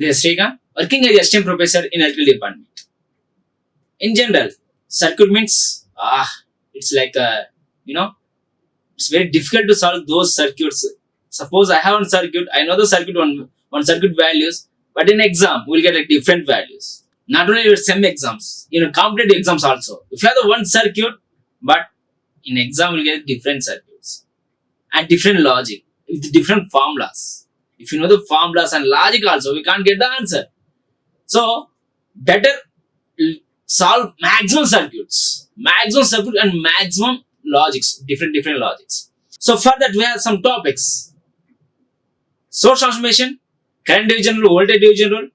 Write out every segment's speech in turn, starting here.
is Srikanth, working as a STEM professor in electrical department. In general, circuit means it's like it's very difficult to solve those circuits. Suppose I have one circuit, I know the circuit one circuit values, but in exam we'll get like different values. Not only with SEM exams, competitive exams also. If you have the one circuit, but in exam we'll get different circuits and different logic with different formulas. If you know the formulas and logic also, we can't get the answer. So better solve maximum circuit and maximum logics, different logics. So for that we have some topics: source transformation, current division rule, voltage division rule,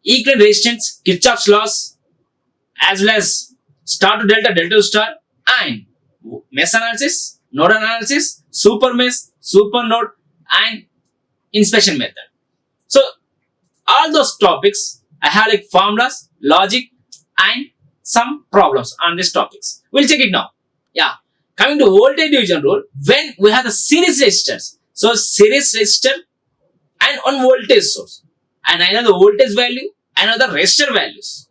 equivalent resistance, Kirchhoff's laws, as well as star to delta, delta to star, and mesh analysis, node analysis, super mesh, super node, and inspection method. So all those topics I have like formulas, logic, and some problems on these topics. We'll check it now. Yeah. Coming to voltage division rule, when we have the series resistors. So series resistor and one voltage source. And I know the voltage value, I know the resistor values.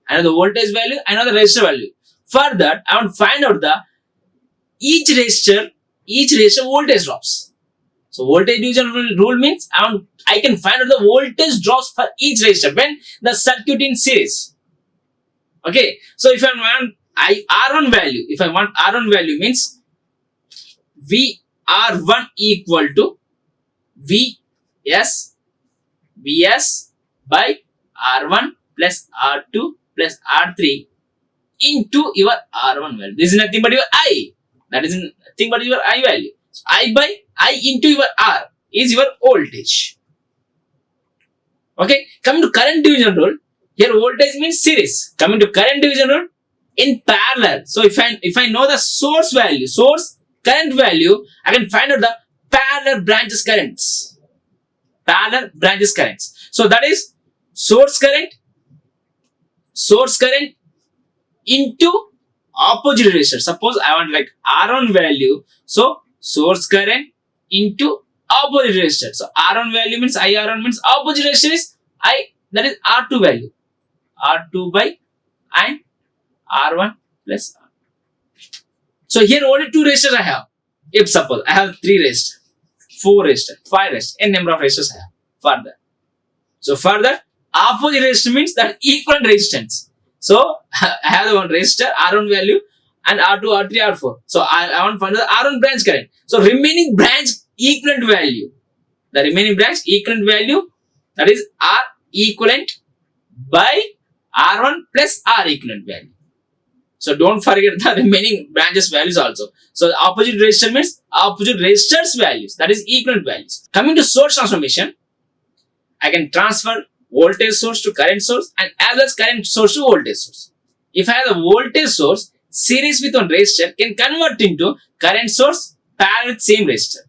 I know the voltage value, I know the resistor value. For that, I want to find out the each resistor voltage drops. So voltage division rule means I can find out the voltage drops for each resistor when the circuit in series. Okay, so if I want R1 value means VR1 equal to Vs by R1 plus R2 plus R3 into your R1 value. This is nothing but your I. That is nothing but your I value. So I by I into your R is your voltage. Okay, coming to current division rule. Here voltage means series. Coming to current division rule, in parallel. So if I know the source current value, I can find out the parallel branches currents. So that is source current into opposite resistor. Suppose I want like R1 value. So source current into opposite resistor. So R1 value means IR1 means opposite resistor is I, that is R2 value. R2 by and R1 plus R. So here only two resistors I have. If suppose I have 3 resistors, 4 resistors, 5 resistors, n number of resistors I have further. So further, opposite resistor means that equivalent resistance. So I have the one resistor R1 value and R2, R3, R4. So I want to find the R1 branch current. So remaining branch equivalent value. The remaining branch equivalent value, that is R equivalent by R1 plus R equivalent value. So don't forget the remaining branches values also. So the opposite resistor means opposite resistors values, that is equivalent values. Coming to source transformation, I can transfer voltage source to current source and as well as current source to voltage source. If I have a voltage source series with one resistor, can convert into current source parallel with same resistor.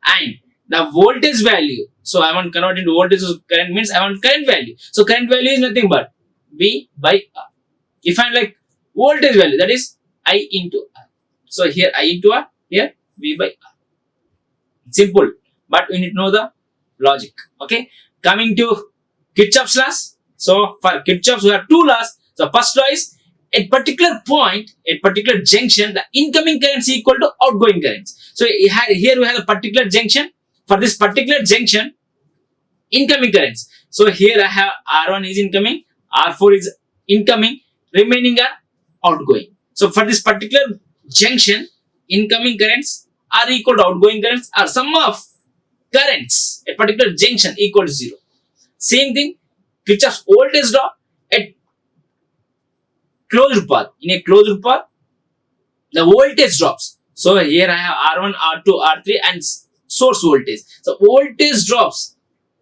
And the voltage value, so I want to convert into voltage source, current means I want current value. So current value is nothing but V by R. If I like voltage value, that is I into R. So here I into R, here V by R. Simple, but we need to know the logic. Okay, coming to Kirchhoff's laws. So for Kirchhoff's we have two laws. So first law is at particular point, at particular junction, the incoming currents equal to outgoing currents. So here we have a particular junction. For this particular junction, incoming currents. So here I have R1 is incoming, R4 is incoming, remaining are outgoing. So for this particular junction, incoming currents are equal to outgoing currents, or sum of currents at particular junction equal to 0. Same thing, Kirchhoff's voltage law at closed path. In a closed path, the voltage drops. So here I have R1, R2, R3 and source voltage. So voltage drops,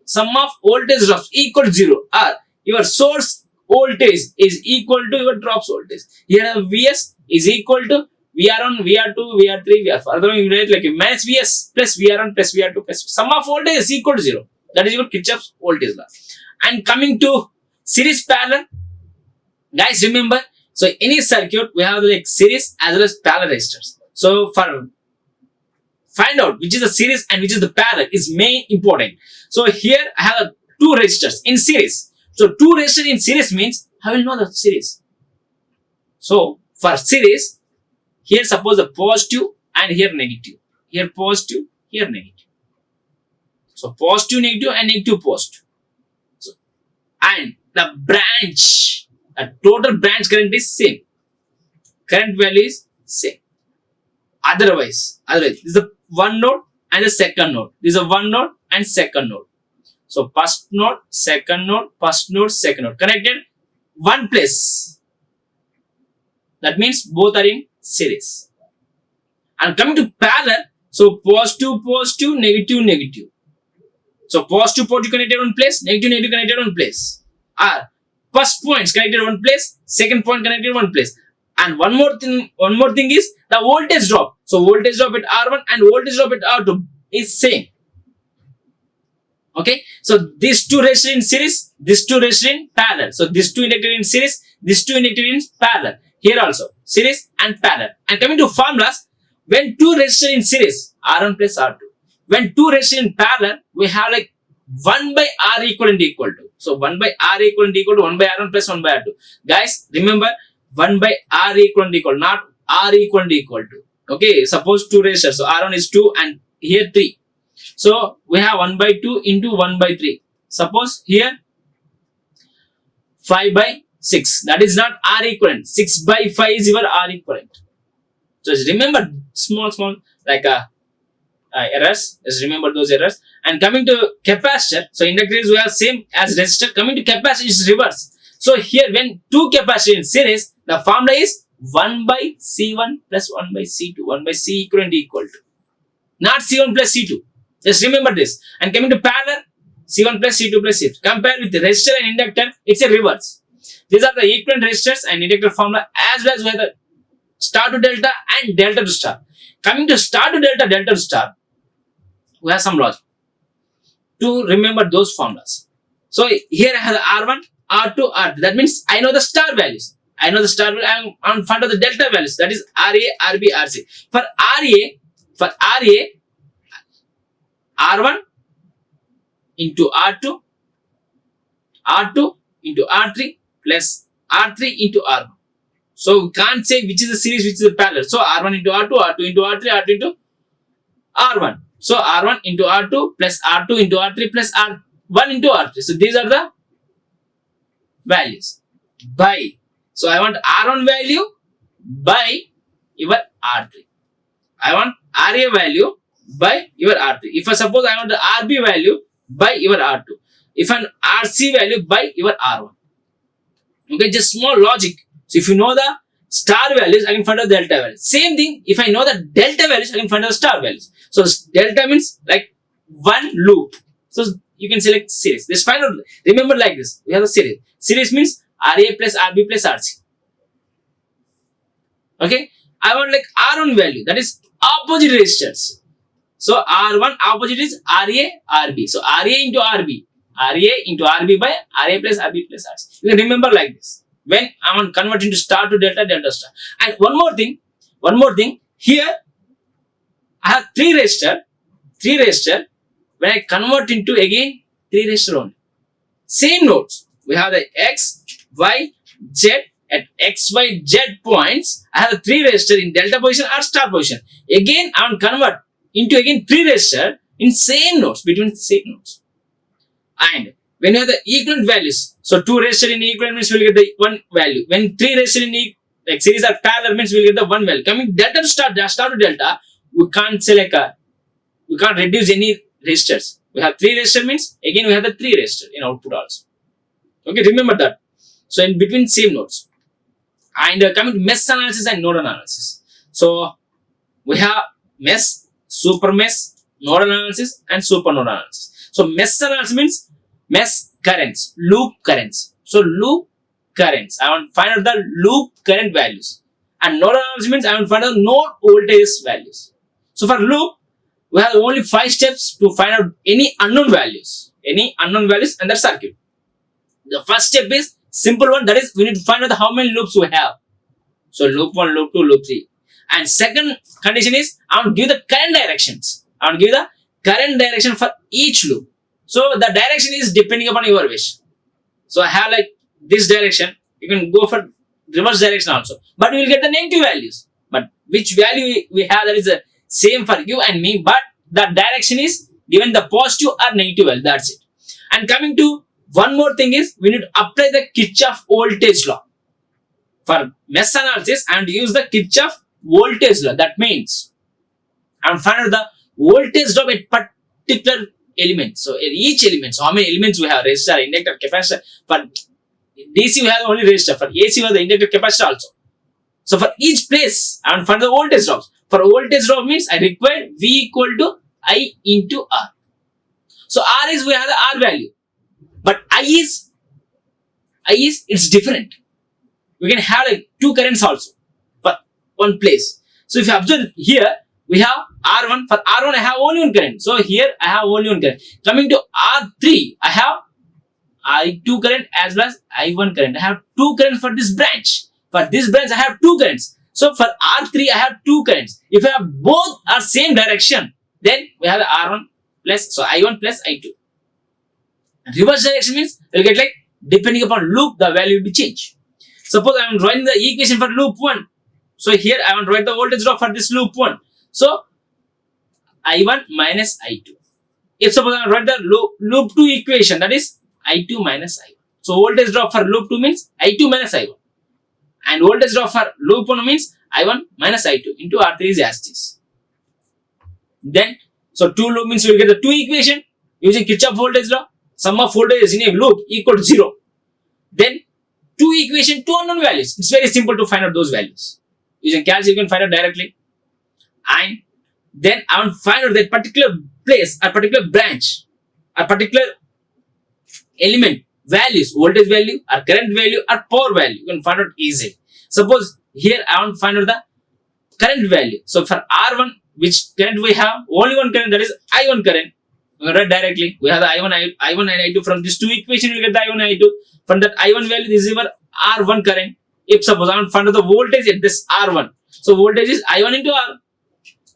sum of voltage drops equal to 0, or your source voltage is equal to your drops voltage. Here Vs is equal to VR1, VR2, VR3, VR4. Otherwise you write like minus Vs plus VR1 plus VR2 plus sum of voltage is equal to 0. That is your Kirchhoff's voltage law. And coming to series parallel, guys remember, so any circuit we have like series as well as parallel resistors. So for find out which is the series and which is the parallel is main important. So here I have two resistors in series. So two resistors in series means I will know the series. So for series, here suppose the positive and here negative. Here positive, here negative. So positive negative and negative positive. So, and the branch, the total branch current is same. Current value is same. Otherwise, this is the one node and the second node. This is a one node and second node. So first node, second node, first node, second node connected one place. That means both are in series. And coming to parallel, so positive, positive, negative, negative. So positive, positive connected one place, negative, negative connected one place. Or first points connected one place, second point connected one place. And one more thing is the voltage drop. So voltage drop at R1 and voltage drop at R2 is same. Okay, so these two resistors in series, these two resistors in parallel. So these two inductor in series, these two inductor in parallel. Here also series and parallel. And coming to formulas, when two resistors in series, R1 plus R2. When two resistors in parallel, we have like 1 by R equivalent equal to. So 1 by R equivalent equal to 1 by R1 plus 1 by R2. Guys, remember 1 by R equivalent equal, not R equivalent equal to. Okay, suppose two resistors. So R1 is 2 and here 3. So we have 1 by 2 into 1 by 3. Suppose here 5 by 6. That is not R equivalent. 6 by 5 is your R equivalent. So just remember small like errors. Just remember those errors. And coming to capacitor, so inductors we have same as resistor. Coming to capacitor is reverse. So here when two capacitors in series, the formula is 1 by C1 plus 1 by C2. 1 by C equivalent equal to. Not C1 plus C2. Just remember this. And coming to parallel, C1 plus C2 plus C2. Compare with the resistor and inductor, it's a reverse. These are the equivalent resistors and inductor formula as well as we have the star to delta and delta to star. Coming to star to delta, delta to star, we have some logic to remember those formulas. So here I have the R1, R2, R3. That means I know the star values. I know the star value. I am in front of the delta values. That is RA, RB, RC. For RA, R1 into R2, R2 into R3 plus R3 into R1. So we can't say which is the series, which is the parallel. So R1 into R2, R2 into R3, R2 into R1. So R1 into R2 plus R2 into R3 plus R1 into R3. So these are the values by. So I want R1 value by your R3. I want RA value by your R3. If I suppose I want the RB value by your R2. If an RC value by your R1. Okay, just small logic. So if you know the star values, I can find out the delta values. Same thing, if I know the delta values, I can find out the star values. So delta means like one loop. So you can select series. Just find out, remember like this. We have a series. Series means RA plus RB plus RC. Okay, I want like R1 value, that is opposite resistors. So R1 opposite is RA, RB. So RA into RB. RA into RB by RA plus RB plus RC. You can remember like this. When I want to convert into star to delta, delta star. And one more thing. Here I have 3 resistor. When I convert into again 3 resistor only. Same nodes. We have the X, Y, Z. At X, Y, Z points, I have the 3 resistor in delta position or star position. Again, I want to convert into again 3 resistor in same nodes, between the same nodes. And when you have the equivalent values, so 2 resistor in equivalent means we will get the 1 value. When 3 resistor in like series are parallel means we will get the 1 value. Coming delta to star to delta, we can't say like we can't reduce any resistors. We have 3 resistor means again we have the 3 resistor in output also. Okay, remember that. So in between same nodes. And coming to mesh analysis and nodal analysis. So we have mesh, super mesh, nodal analysis and super nodal analysis. So mesh analysis means mesh currents, loop currents. So loop currents. I want to find out the loop current values. And nodal analysis means I want to find out node voltage values. So for loop, we have only 5 steps to find out any unknown values. Any unknown values in the circuit. The first step is simple one, that is we need to find out how many loops we have. So loop 1, loop 2, loop 3. And second condition is I want to give the current directions. I want to give the current direction for each loop. So the direction is depending upon your wish. So I have like this direction. You can go for reverse direction also, but you will get the negative values. But which value we have, that is the same for you and me, but the direction is given the positive or negative value. That's it. And coming to one more thing is, we need to apply the Kirchhoff voltage law. For mesh analysis, and use the Kirchhoff voltage law. That means and find out the voltage drop at particular element. So in each element, so how many elements we have? Resistor, inductor, capacitor. For DC we have only resistor. For AC we have the inductor, capacitor also. So for each place, I want to find the voltage drops. For voltage drop means I require V equal to I into R. So R is, we have the R value, but I is it's different. We can have like two currents also for one place. So if you observe here, we have R1. For R1 I have only one current. So here I have only one current. Coming to R3, I have I2 current as well as I1 current. I have two currents for this branch. For this branch I have two currents. So for R3 I have two currents. If I have both are same direction, then we have the R1 plus, so I1 plus I2. Reverse direction means we'll get like, depending upon loop, the value will be changed. Suppose I am drawing the equation for loop 1. So here I want to write the voltage drop for this loop 1. So I1 minus I2. If suppose I write the loop 2 equation, that is I2 minus I1. So voltage drop for loop 2 means I2 minus I1. And voltage drop for loop 1 means I1 minus I2 into R3 is as it is. Then, so 2 loop means you will get the 2 equation using Kirchhoff voltage law. Sum of voltages in a loop equal to 0. Then 2 equation, 2 unknown values. It's very simple to find out those values. Using calc you can find out directly. And then I want to find out that particular place, a particular branch, a particular element values, voltage value or current value or power value. You can find out easily. Suppose here I want to find out the current value. So for R1, which current we have? Only one current, that is I1 current. We can write directly. We have the I1 and I2. From these two equations, you get the I1 and I2. From that I1 value, this is your R1 current. If suppose I want to find out the voltage at this R1. So voltage is I1 into R.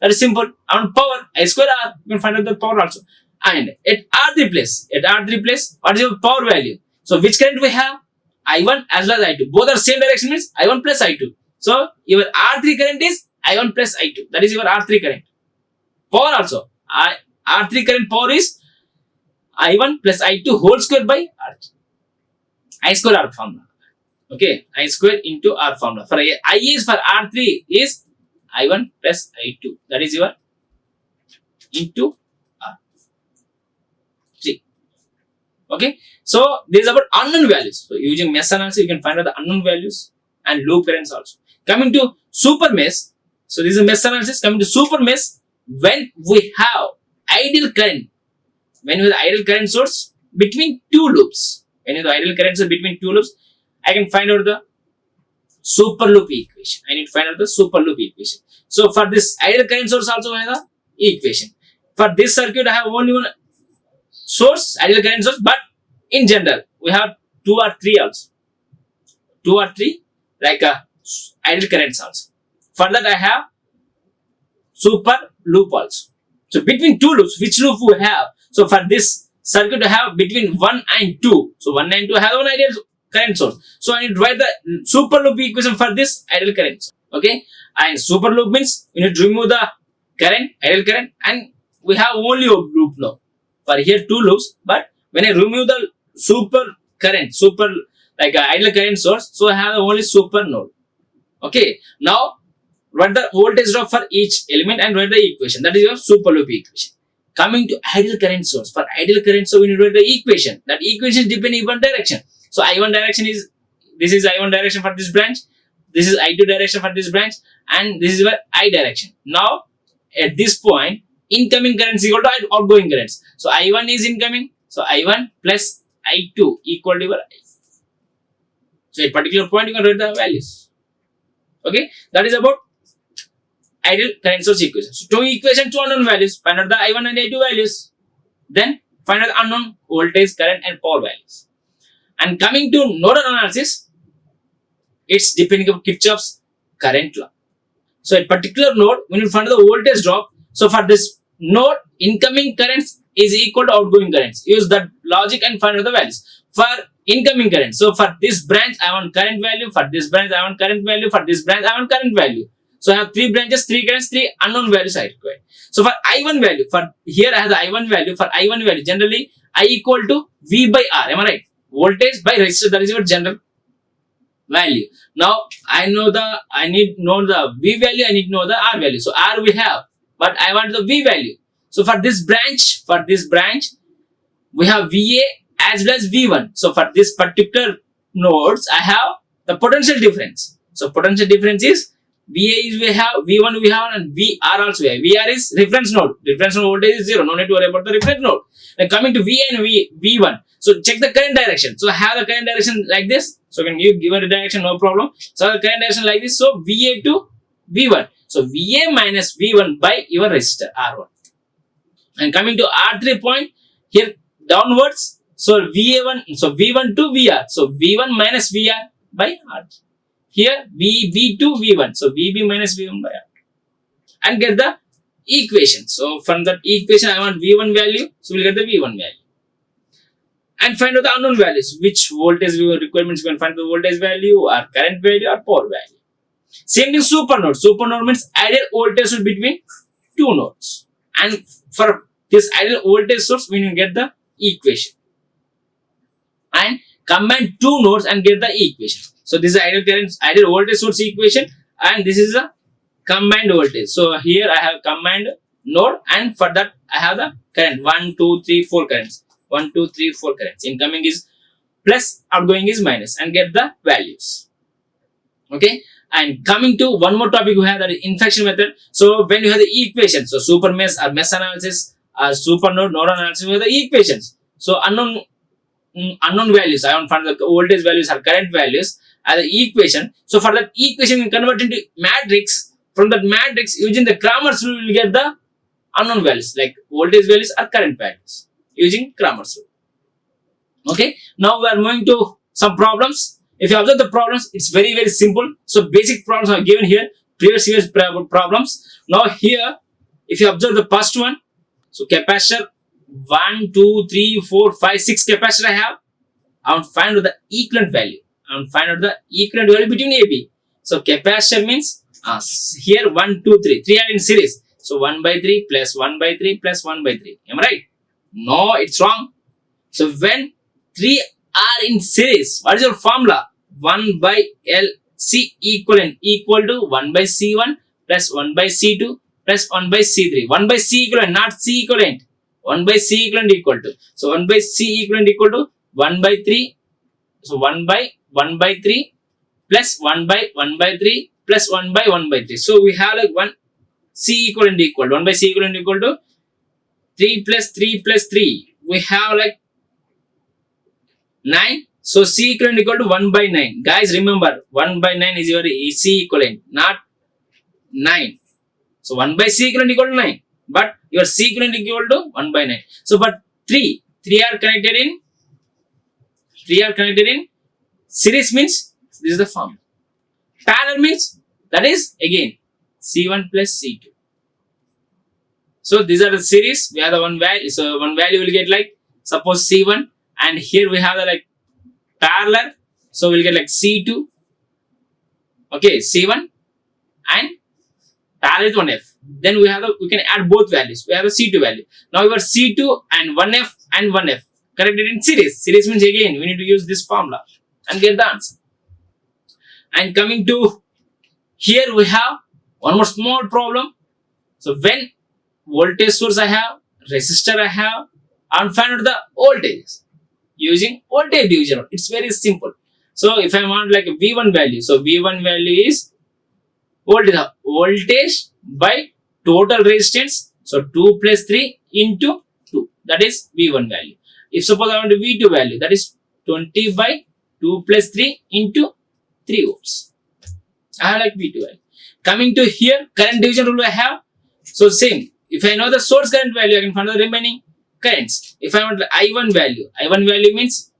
That is simple. I want power, I square R. You can find out the power also. And at R3 place, what is your power value? So which current we have? I1 as well as I2. Both are same direction means I1 plus I2. So your R3 current is I1 plus I2. That is your R3 current. Power also. R3 current power is I1 plus I2 whole square by R. I square R formula. Okay. I square into R formula. For I is for R3 is I1 plus I2. That is your into R. See. Okay. So this is about unknown values. So using mesh analysis, you can find out the unknown values and loop currents also. Coming to super mesh. So this is a mesh analysis. Coming to super mesh, when we have ideal current, when we have ideal current source between two loops, I can find out the super loop equation. I need to find out the super loop equation. So for this ideal current source also I have the equation. For this circuit I have only one source, ideal current source, but in general we have 2 or 3 also. 2 or 3 like ideal currents also. For that I have super loop also. So between two loops, which loop we have? So for this circuit I have between 1 and 2. So 1 and 2 I have one ideal current source. So I need to write the super loop equation for this ideal current. Okay. And super loop means you need to remove the current, ideal current, and we have only a loop now. For here 2 loops, but when I remove the super current, like ideal current source, so I have only super node. Okay. Now write the voltage drop for each element and write the equation. That is your super loop equation. Coming to ideal current source. For ideal current source, we need to write the equation. That equation is depending upon direction. So I1 direction is, this is I1 direction for this branch. This is I2 direction for this branch. And this is your I direction. Now, at this point, incoming currents equal to outgoing currents. So I1 is incoming. So I1 plus I2 equal to your I. So at particular point, you can write the values. Okay. That is about ideal current source equation. So 2 equation, 2 unknown values. Find out the I1 and I2 values. Then find out the unknown voltage, current and power values. And coming to nodal analysis, it's depending on Kirchhoff's current law. So at particular node, when you find the voltage drop, so for this node, incoming currents is equal to outgoing currents. Use that logic and find out the values. For incoming current, so for this branch I want current value, for this branch I want current value, for this branch I want current value. So I have 3 branches, 3 currents, 3 unknown values I require. So for I1 value, for here I have the I1 value. For I1 value, generally I equal to V by R. Am I right? Voltage by resistor, that is your general value. Now I need know the V value, I need to know the R value. So R we have, but I want the V value. So for this branch, we have VA as well as V1. So for this particular nodes, I have the potential difference. So potential difference is VA is we have, V1 we have, and VR also we have. VR is reference node. Reference node voltage is 0. No need to worry about the reference node. Then coming to VA and V1. So check the current direction. So I have the current direction like this. So can you give a direction, no problem. So the current direction like this. So VA to V1. So VA minus V1 by your resistor R1. And coming to R3 point, here downwards. So VA1, so V1 to VR. So V1 minus VR by R3. Here VB to V1. So VB minus V1 by R. And get the equation. So from that equation, I want V1 value. So we'll get the V1 value. And find out the unknown values. Which voltage requirements we can find the voltage value, or current value, or power value. Same thing supernode. Supernode means ideal voltage source between two nodes. And for this ideal voltage source, we need to get the equation. And combine two nodes and get the equation. So this is ideal voltage source equation, and this is a combined voltage. So here I have combined node, and for that I have the current 1, 2, 3, 4 currents. 1, 2, 3, 4 currents. Incoming is plus, outgoing is minus, and get the values. Okay. And coming to one more topic we have, that is infection method. So when you have the equation, so super mesh or mesh analysis or super node analysis, we have the equations. So unknown values, I want to find the voltage values or current values as the equation. So for that equation, we convert into matrix. From that matrix, using the Cramer's rule, we will get the unknown values like voltage values or current values using Cramer's rule. Okay. Now we are moving to some problems. If you observe the problems, it's very, very simple. So basic problems are given here. Previous year's problems. Now here, if you observe the first one, so capacitor 1, 2, 3, 4, 5, 6 capacitor I have. I want to find out the equivalent value. I want to find out the equivalent value between AB. So capacitor means here 1, 2, 3. 3 are in series. So 1 by 3 plus 1 by 3 plus 1 by 3. Am I right? No, it's wrong. So when 3 are in series, what is your formula? 1 by LC equivalent equal to 1 by C1 plus 1 by C2 plus 1 by C3. 1 by C equivalent, not C equivalent. 1 by C equivalent equal to. So 1 by C equivalent equal to 1 by 3. So 1 by 3 plus 1 by 3 plus 1 by 3. So we have like 1 C equivalent equal to 1 by C equivalent equal to 3 plus 3 plus 3. We have like 9. So C equivalent equal to 1 by 9. Guys, remember 1 by 9 is your C equivalent, not 9. So 1 by C equivalent equal to 9. But your C equivalent equal to 1 by 9. So but 3 are connected in series means this is the form. Parallel means that is again C1 plus C2. So these are the series. We have the one value. So one value will get like suppose C1, and here we have the like parallel. So we'll get like C2. Okay, C1 and parallel to 1F. Then we can add both values. We have a C2 value. Now your C2 and 1F and 1F connected in series. Series means again we need to use this formula and get the answer. And coming to here, we have one more small problem. So when voltage source I have, resistor I have, and find out the voltages using voltage division. It's very simple. So if I want like a V1 value, so V1 value is voltage by total resistance. So 2 plus 3 into 2. That is V1 value. If suppose I want a V2 value, that is 20 by 2 plus 3 into 3 volts. I have like V2 value. Coming to here, current division rule I have. So same. If I know the source current value, I can find the remaining currents. If I want the I1 value means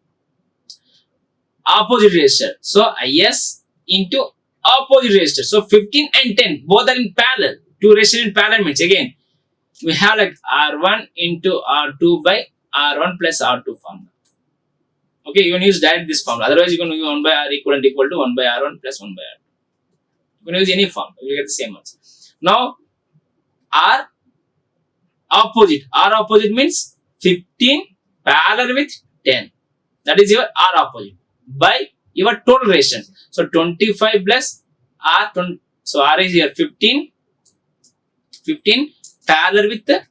opposite resistor. So IS into opposite resistor. So 15 and 10 both are in parallel. Two resistors in parallel means again we have like R1 into R2 by R1 plus R2 formula. Okay, you can use direct this formula. Otherwise, you can use 1 by R equal to 1 by R1 plus 1 by R2. You can use any form. You will get the same answer. Now, R opposite. R opposite means 15 parallel with 10. That is your R opposite by your total resistance. So 25 plus R. So R is here 15 parallel with the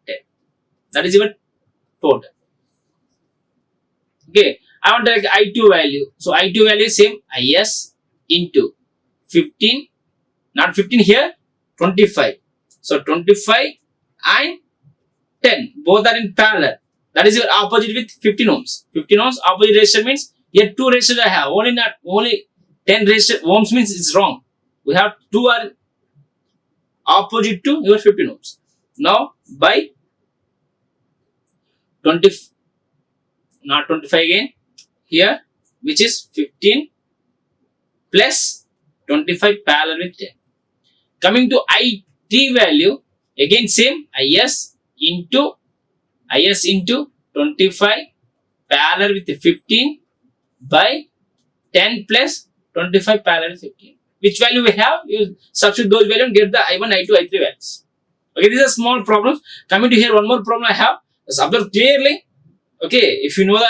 10. That is your total. Okay, I want to take I2 value. So I2 value is same, IS into 15, not 15 here, 25. So 25 and 10, both are in parallel. That is your opposite with 15 ohms. 15 ohms opposite resistor means here 2 resistors I have, only 10 resistor ohms means it's wrong. We have 2 are opposite to your 15 ohms. Now by 20, not 25 again, here which is 15 plus 25 parallel with 10. Coming to IT value, again same, IS into 25 parallel with 15 by 10 plus 25 parallel with 15. Which value we have? You substitute those values and get the I1, I2, I3 values. Okay, these are small problems. Coming to here, one more problem I have. Just observe clearly. Okay, if you know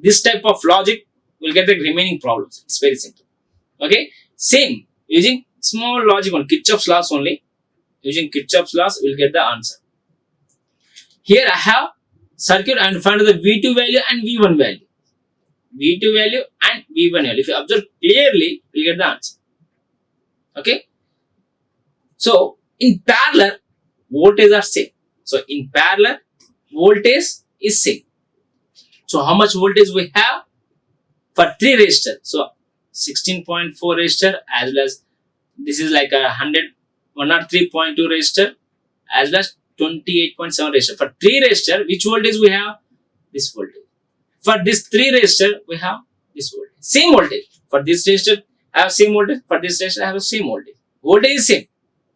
this type of logic, we'll get the remaining problems. It's very simple. Okay, same, using small logic on Kirchhoff's laws only. Using Kirchhoff's laws, we'll get the answer. Here I have circuit and find the V2 value and V1 value. V2 value and V1 value. If you observe clearly, you'll get the answer. Okay. So in parallel, voltage are same. So in parallel, voltage is same. So how much voltage we have for 3 resistor? So 16.4 resistor as well as this is like a 103.2 resistor as well as 28.7 resistor. For 3 resistor, which voltage we have? This voltage. For this 3 resistor, we have this voltage. Same voltage. For this resistor, I have same voltage. For this resistor, I have the same voltage. Voltage is same,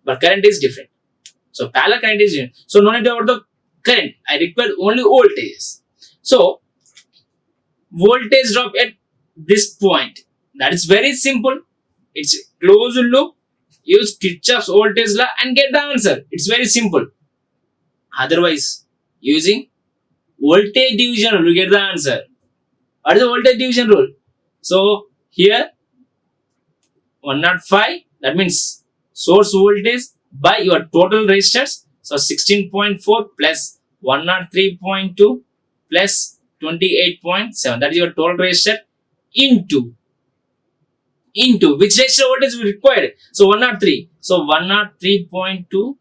but current is different. So parallel current is different. So no need about the current. I require only voltages. So voltage drop at this point. That is very simple. It's a closed loop. Use Kirchhoff's voltage law and get the answer. It's very simple. Otherwise, using voltage division rule, you get the answer. What is the voltage division rule? So here 105, that means source voltage by your total resistors. So 16.4 plus 103.2 plus 28.7, that is your total resistor into which resistor voltage we required. So 103. So 103.2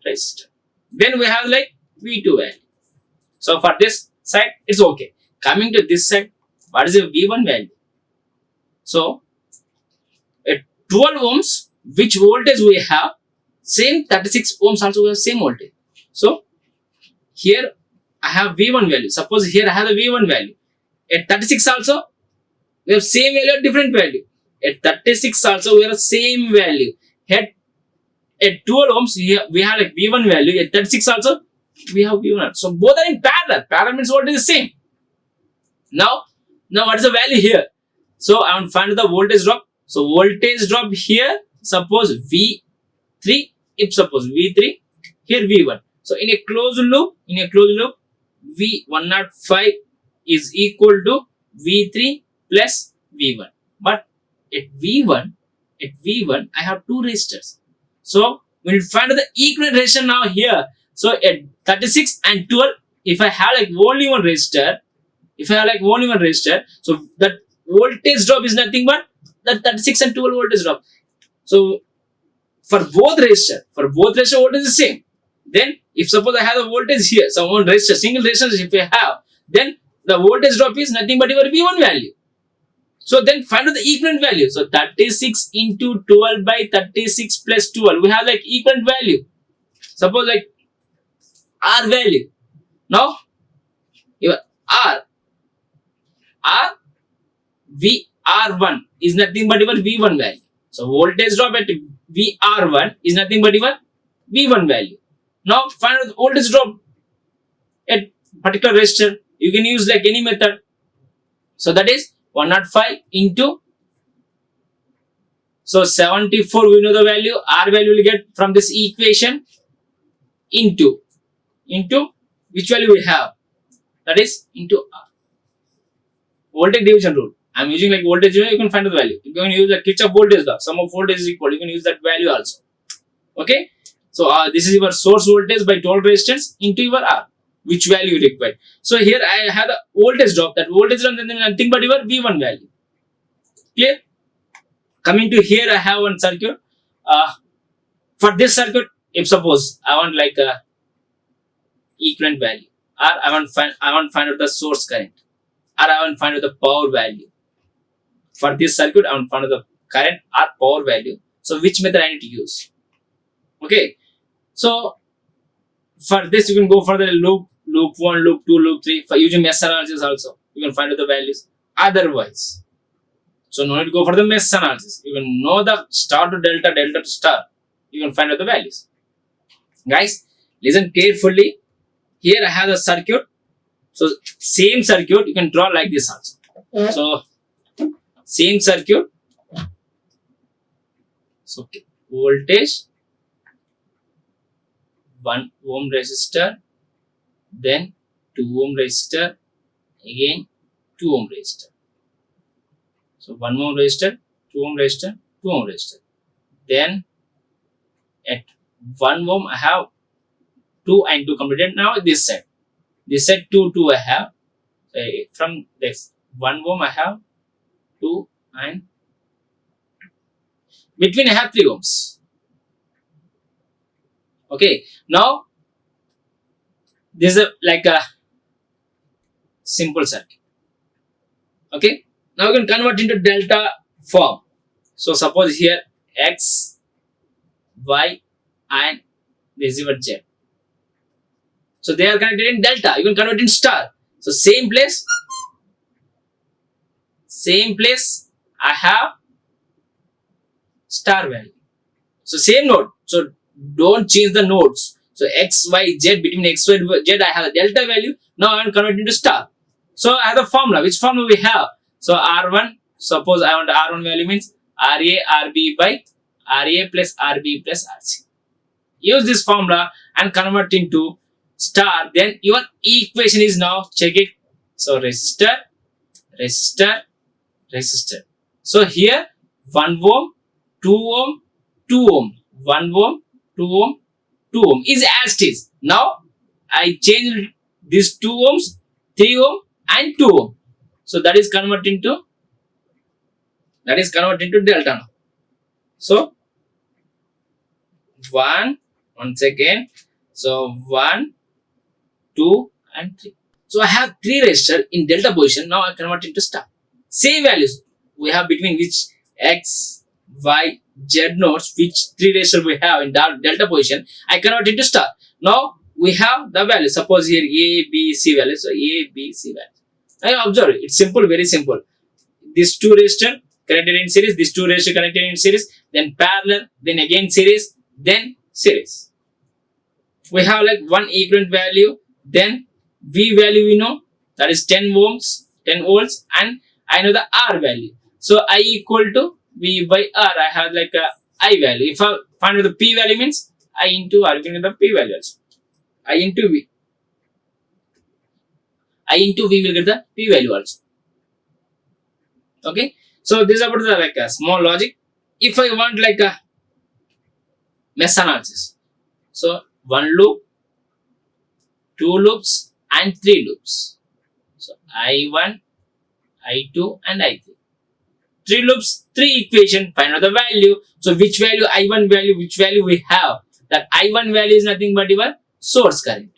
resistor. Then we have like V2 value. So for this side, it's okay. Coming to this side, what is the V1 value? So at 12 ohms, which voltage we have? Same 36 ohms also we have same voltage. So here I have V1 value. Suppose here I have the V1 value. At 36 also, we have same value or different value. At 36 also, we have same value. At 12 ohms, we have like V1 value. At 36 also, we have V1. So both are in parallel. Parallel means voltage is same. Now what is the value here? So I want to find the voltage drop. So voltage drop here, suppose V3. If suppose V3, here V1. So in a closed loop, V105 is equal to V3 plus V1. But at V1, I have 2 resistors. So we will find the equivalent resistor now here. So at 36 and 12, if I have like only one resistor, so that voltage drop is nothing but that 36 and 12 voltage drop. So for both resistor voltage is same. Then if suppose I have the voltage here, so one resistor, single resistor if I have, then the voltage drop is nothing but your V1 value. So then find out the equivalent value. So 36 into 12 by 36 plus 12. We have like equivalent value. Suppose like R value. Now your R VR1 is nothing but your V1 value. So voltage drop at VR1 is nothing but your V1 value. Now find out the voltage drop at particular resistor. You can use like any method. So that is 105 into, so 74 we know the value, R value will get from this equation, into which value we have, that is into R. Voltage division rule. I'm using like voltage division, you can find the value. You can use the Kirchhoff voltage law. Sum of voltage is equal. You can use that value also. Okay. So this is your source voltage by total resistance into your R, which value you require. So here I have the voltage drop. That voltage drop is nothing but your V1 value. Clear? Coming to here, I have one circuit. For this circuit, if suppose I want like a equivalent value, or I want find out the source current, or I want find out the power value. For this circuit, I want find out the current or power value. So which method I need to use? Okay. So for this, you can go for the loop 1, loop 2, loop 3. For using mesh analysis also, you can find out the values. Otherwise, so no need to go for the mesh analysis. You can know the star to delta, delta to star. You can find out the values. Guys, listen carefully. Here I have the circuit. So same circuit you can draw like this also. So same circuit. So voltage, 1 ohm resistor, then 2 ohm resistor, again 2 ohm resistor. So 1 ohm resistor, 2 ohm resistor, 2 ohm resistor. Then at 1 ohm I have 2 and 2 completed. Now this side 2 I have. From this 1 ohm I have 2 and between I have 3 ohms. Okay, now this is like a simple circuit. Okay, now we can convert into delta form. So suppose here X, Y and this is your Z. So they are connected in delta. You can convert in star. So same place I have star value. So same node. So don't change the nodes. So X, Y, Z, between X, Y, Z I have a delta value. Now I am converting to star. So I have the formula. Which formula we have? So R1, suppose I want R1 value means RA RB by RA plus RB plus RC. Use this formula and convert into star. Then your equation is now, check it. So resistor, resistor, resistor. So here 1 ohm, 2 ohm, 2 ohm, 1 ohm, 2 ohm, 2 ohm is as it is. Now I change these 2 ohms, 3 ohm and 2 ohm. So that is converted into delta now. So once again, so 1, 2 and 3. So I have 3 resistors in delta position. Now I convert into star. Same values we have between which X, Y, Z nodes, which 3 resistors we have in delta position. I convert into star. Now we have the value. Suppose here A, B, C value. So A, B, C value. Now observe it. It's simple, very simple. These 2 resistors connected in series. These 2 resistors connected in series. Then parallel. Then again series. Then series. We have like one equivalent value. Then V value we know, that is 10 ohms, 10 volts, and I know the R value. So I equal to V by R. I have like a I value. If I find out the P value means I into R. You can get the P value also. I into V. I into V will get the P value also. Okay. So this is about the like a small logic. If I want like a mesh analysis, so 1 loop, 2 loops and 3 loops. So I1, I2 and I3. 3 loops, 3 equation, find out the value. So which value I1 value, which value we have? That I1 value is nothing but your source current.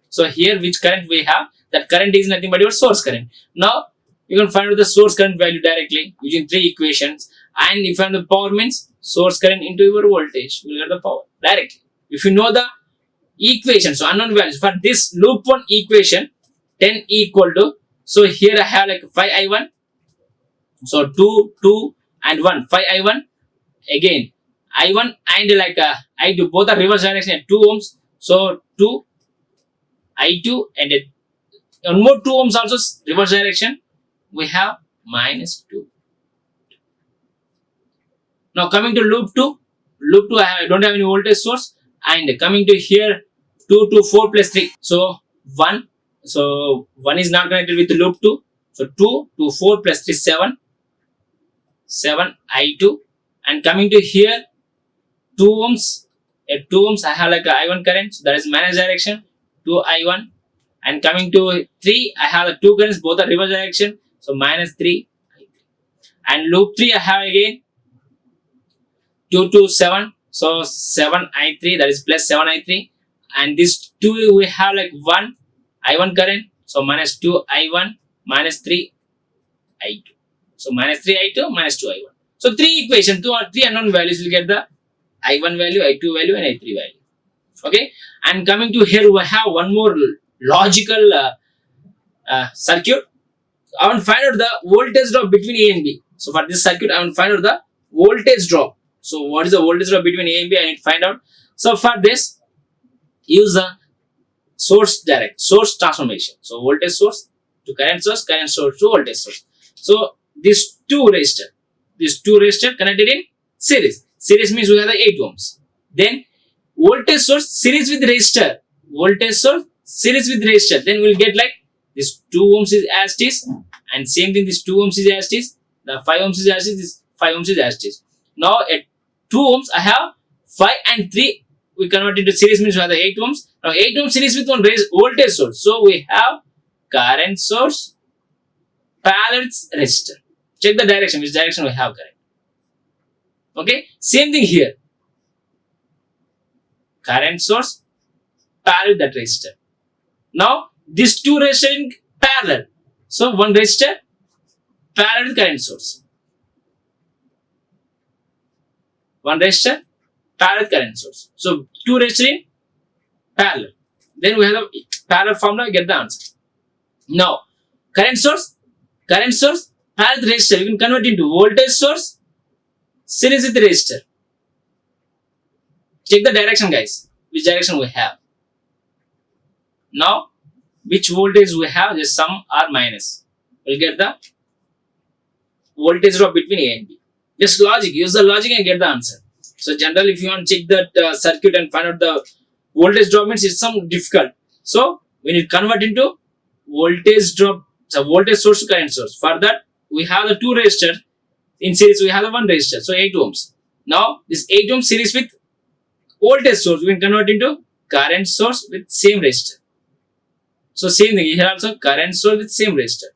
So here which current we have? That current is nothing but your source current. Now you can find out the source current value directly using 3 equations. And if you have the power means source current into your voltage, you will get the power directly. If you know the equation, so unknown values for this loop 1 equation, 10 equal to, so here I have like 5I1, so 2 and 1, 5I1, again I1 and like I2, both are reverse direction at 2 ohms, So 2 I2 and one more 2 ohms also reverse direction. We have -2. Now coming to loop 2. Loop 2 I don't have any voltage source, and coming to here 2 to 4 plus 3. So 1. So 1 is not connected with loop 2. So 2 to 4 plus 3 7. 7 I2, and coming to here 2 ohms. At 2 ohms I have like a I1 current, so that is minus direction 2 I1, and coming to 3 I have the 2 currents, both are reverse direction, so -3 I3. And loop 3 I have again 2 to 7, so 7 I3, that is plus 7 I3, and this 2 we have like 1 I1 current, so -2 I1 -3 I2. So -3 I2 -2 I1. So 3 equation, 2 or 3 unknown values will get the I1 value, I2 value, and I3 value. Okay, and coming to here we have one more logical circuit. I want to find out the voltage drop between A and B. So for this circuit, I want to find out the voltage drop. So what is the voltage drop between A and B? I need to find out. So for this, use the source transformation. So voltage source to current source to voltage source. So these two resistor connected in series. Series means we have the 8 ohms. Then voltage source series with resistor. Then we'll get like this 2 ohms is as it is, and same thing this 2 ohms is as it is. The 5 ohms is as it is. This 5 ohms is as it is. Now at 2 ohms I have 5 and 3. We convert into series means we have the 8 ohms. Now 8 ohms series with one voltage source. So we have current source parallel with resistor. Check the direction, which direction we have current. Okay, same thing here. Current source parallel with that resistor. Now these two resistors in parallel. So one resistor parallel with current source. One resistor parallel with current source. So two resistors in parallel. Then we have the parallel formula, get the answer. Now current source parallel with resistor, you can convert into voltage source series with resistor. Check the direction, guys. Which direction we have? Now, which voltage we have? Just sum or minus. We'll get the voltage drop between A and B. Just logic. Use the logic and get the answer. So, generally, if you want to check that circuit and find out the voltage drop, means it's some difficult. So, we need to convert into voltage drop. So, voltage source to current source. For that, we have the 2 resistors. In series, we have the 1 resistor. So, 8 ohms. Now, this 8 ohms series with voltage source, we can convert into current source with same resistor. So, same thing. Here also, current source with same resistor.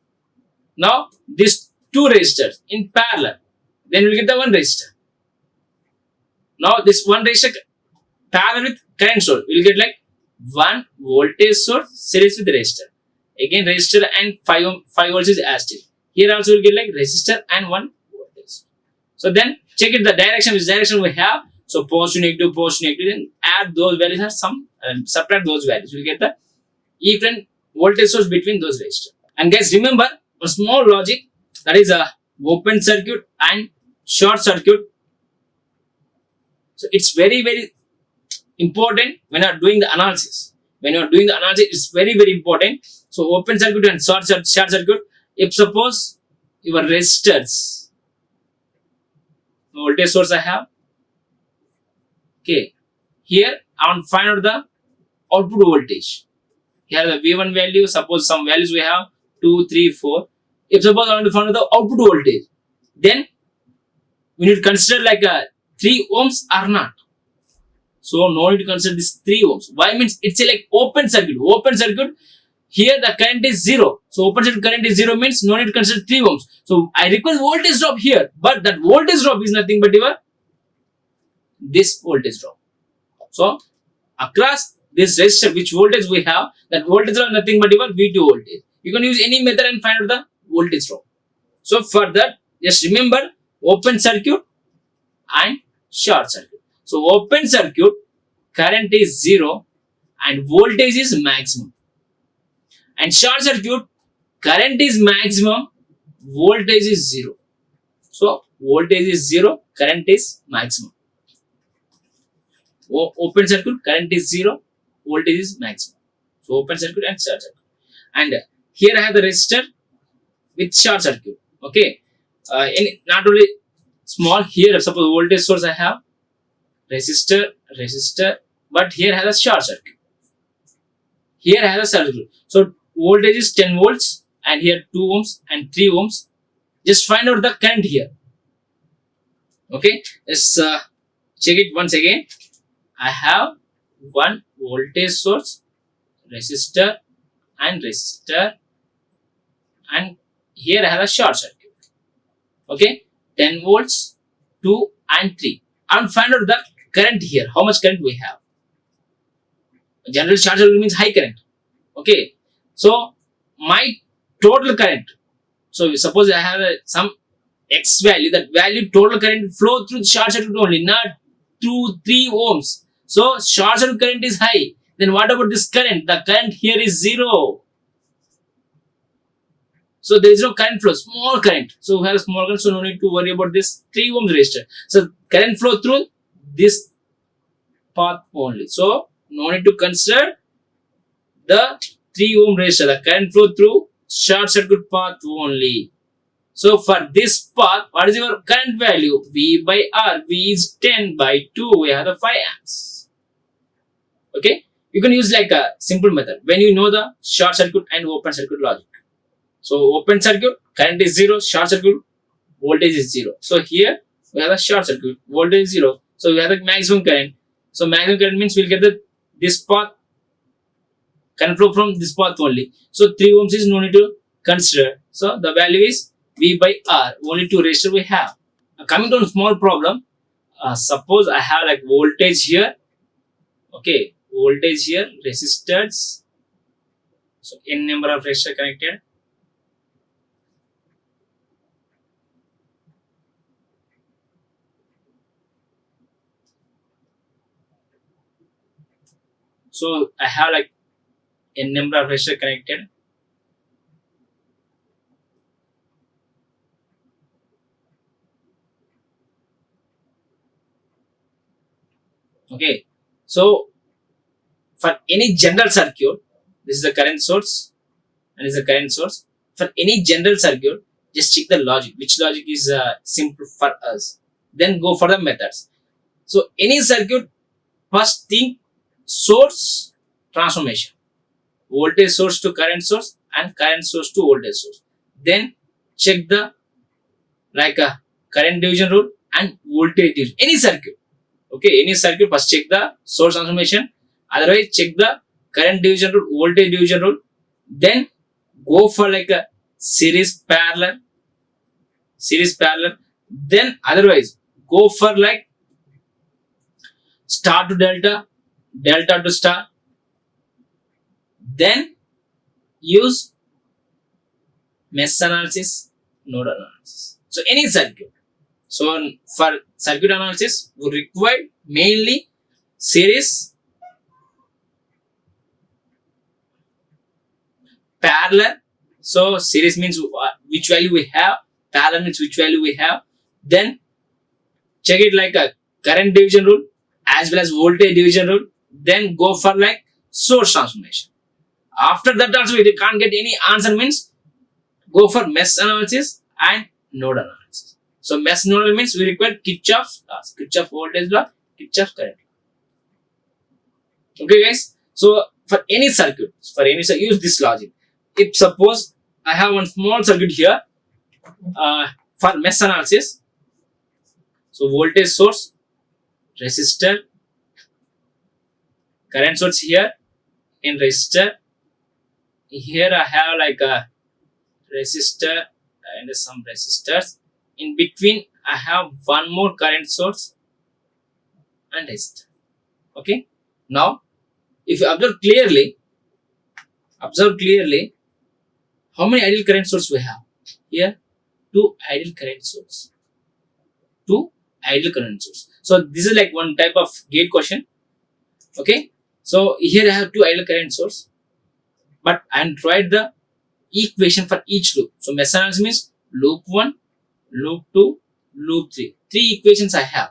Now, these 2 resistors in parallel. Then we'll get the 1 resistor. Now, this 1 resistor parallel with current source, we'll get like 1 voltage source series with resistor. Again, resistor and 5 volts is as it is. Here also we'll get like resistor and 1 voltage. So then check it the direction, which direction we have. So positive, negative, then add those values and subtract those values. We'll get the equivalent voltage source between those resistors. And guys, remember a small logic, that is a open circuit and short circuit. So it's very, very important when you are doing the analysis. It's very, very important. So open circuit and short circuit. If suppose your resistors, voltage source I have. Okay, here I want to find out the output voltage. Here the V1 value, suppose some values we have 2, 3, 4. If suppose I want to find out the output voltage, then we need to consider like a 3 ohms or not. So no need to consider this 3 ohms. Why? Means it's a like open circuit. Here the current is 0. So open circuit current is 0 means no need to consider 3 ohms. So I require voltage drop here, but that voltage drop is nothing but your this voltage drop. So across this resistor, which voltage we have, that voltage drop is nothing but your V2 voltage. You can use any method and find out the voltage drop. So for that, just remember open circuit and short circuit. So open circuit current is 0 and voltage is maximum. And short circuit current is maximum, voltage is 0. So voltage is 0, current is maximum. Open circuit current is 0, voltage is maximum. So open circuit and short circuit. And here I have the resistor with short circuit. Okay, not only small, here suppose voltage source I have, resistor, but here has a short circuit. Here has a circuit. So voltage is 10 volts and here 2 ohms and 3 ohms. Just find out the current here. Okay, let's check it once again. I have one voltage source, resistor, and here I have a short circuit. Okay, 10 volts, 2 and 3. And find out the current here. How much current we have? General short circuit means high current. Okay, so my total current. So suppose I have some X value. That value total current flow through the short circuit only, not through 3 ohms. So short circuit current is high. Then what about this current? The current here is 0. So there is no current flow, small current. So we have a small current, so no need to worry about this 3 ohms resistor. So current flow through this path only. So no need to consider the 3 ohm resistor. The current flow through short circuit path only. So for this path, what is your current value? V by R. V is 10 by 2. We have the 5 amps. Okay. You can use like a simple method when you know the short circuit and open circuit logic. So open circuit, current is 0. Short circuit, voltage is 0. So here we have a short circuit, voltage is 0. So we have the maximum current. So maximum current means we'll get this path, current flow from this path only. So 3 ohms is no need to consider. So the value is V by R. Only 2 resistor we have. Coming to a small problem. Suppose I have like voltage here. Okay, voltage here, resistors. So n number of resistors connected. So I have like n number of resistors connected. Okay, so for any general circuit, this is the current source and this is the current source. For any general circuit, just check the logic. Which logic is simple for us? Then go for the methods. So any circuit, first thing, source transformation. Voltage source to current source and current source to voltage source. Then check the like a current division rule and voltage division. Any circuit. Okay, any circuit, first check the source transformation. Otherwise, check the current division rule, voltage division rule. Then go for like a series parallel. Then otherwise, go for like star to delta, delta to star. Then use mesh analysis, node analysis. So any circuit. So for circuit analysis, we require mainly series, parallel. So series means which value we have, parallel means which value we have. Then check it like a current division rule as well as voltage division rule. Then go for like source transformation. After that also we can't get any answer means go for mesh analysis and node analysis. So mesh nodal means we require Kirchhoff's laws, Kirchhoff voltage law, Kirchhoff current law. Okay guys, so for any circuit, use this logic. If suppose I have one small circuit here for mesh analysis, so voltage source, resistor, current source here in resistor. Here I have like a resistor and some resistors. In between I have one more current source and resistor. Okay. Now if you observe clearly, how many ideal current source we have? Here 2 ideal current source. So this is like one type of gate question. Okay. So here I have 2 ideal current source, but I am write the equation for each loop. So mesh analysis means loop 1, loop 2, loop 3. 3 equations I have.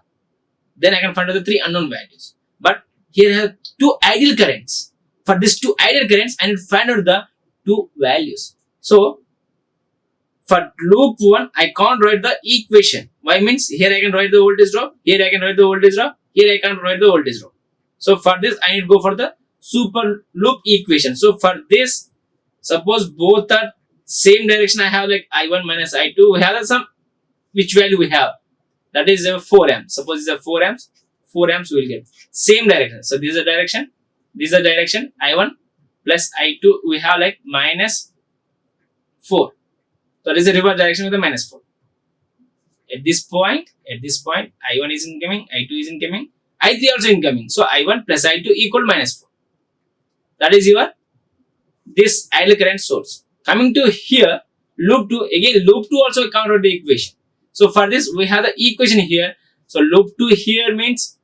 Then I can find out the 3 unknown values. But here I have two ideal currents. For these two ideal currents, I need to find out the two values. So for loop 1, I can't write the equation. Why means here I can write the voltage drop, here I can write the voltage drop, here I can't write the voltage drop. So for this, I need to go for the super loop equation. So for this, suppose both are same direction, I have like I1 minus I2. We have some, which value we have? That is 4 amps. Suppose it's a 4 amps. 4 amps we will get. Same direction. So this is a direction. This is a direction. I1 plus I2. We have like minus 4. So this is a reverse direction with a minus 4. At this point, I1 is incoming, I2 is incoming, I3 also incoming. So I1 plus I2 equal minus 4. That is your this idle current source. Coming to here, loop 2. Again, loop 2 also count out the equation. So for this, we have the equation here. So loop 2 here means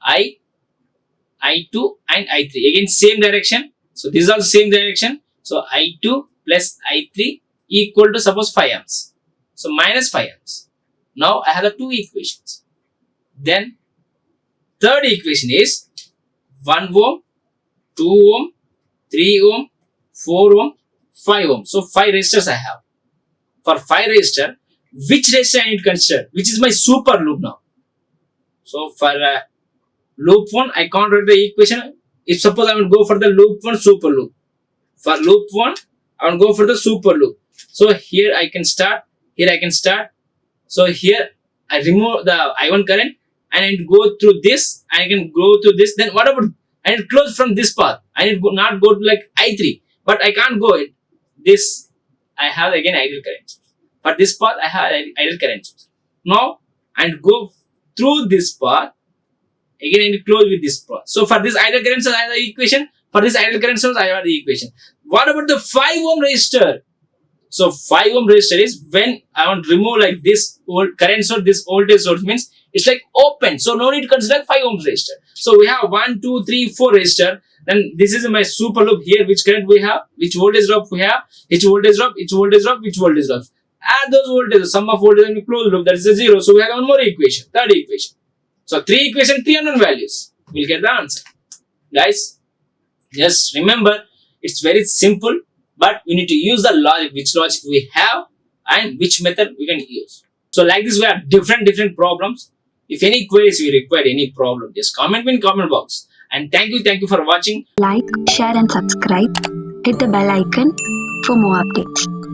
I2 and I3. Again, same direction. So this is also same direction. So I2 plus I3 equal to suppose 5 amps. So minus 5 amps. Now I have the two equations. Then third equation is 1 ohm, 2 ohm, 3 ohm, 4 ohm, 5 ohm. So 5 resistors I have. For 5 resistor, which resistor I need to consider? Which is my super loop now. So for loop 1, I can't write the equation. If suppose I will go for the loop 1 super loop. For loop 1, I will go for the super loop. So here I can start. Here I can start. So here I remove the I1 current and I go through this. I can go through this. Then what about I need to close from this path? I need to not go to like I3, but I can't go it. This I have again ideal current. For this path I have ideal current. Now I go through this path. Again I need to close with this path. So for this ideal current source I have the equation. For this ideal current source I have the equation. What about the 5 ohm resistor? So 5 ohm resistor is when I want to remove like this old current source, this voltage source means it's like open. So no need to consider 5 ohm resistor. So we have 1, 2, 3, 4 resistor. Then this is my super loop here. Which current we have? Which voltage drop we have? Which voltage drop? Which voltage drop? Which voltage drop? Add those voltages. Sum of voltage in closed loop. That is a 0. So we have one more equation. Third equation. So 3 equation, 3 unknown values. We'll get the answer. Guys, just remember it's very simple. But we need to use the logic, which logic we have and which method we can use. So like this, we have different problems. If any queries you require any problem, just comment in comment box. And thank you for watching. Like, share and subscribe. Hit the bell icon for more updates.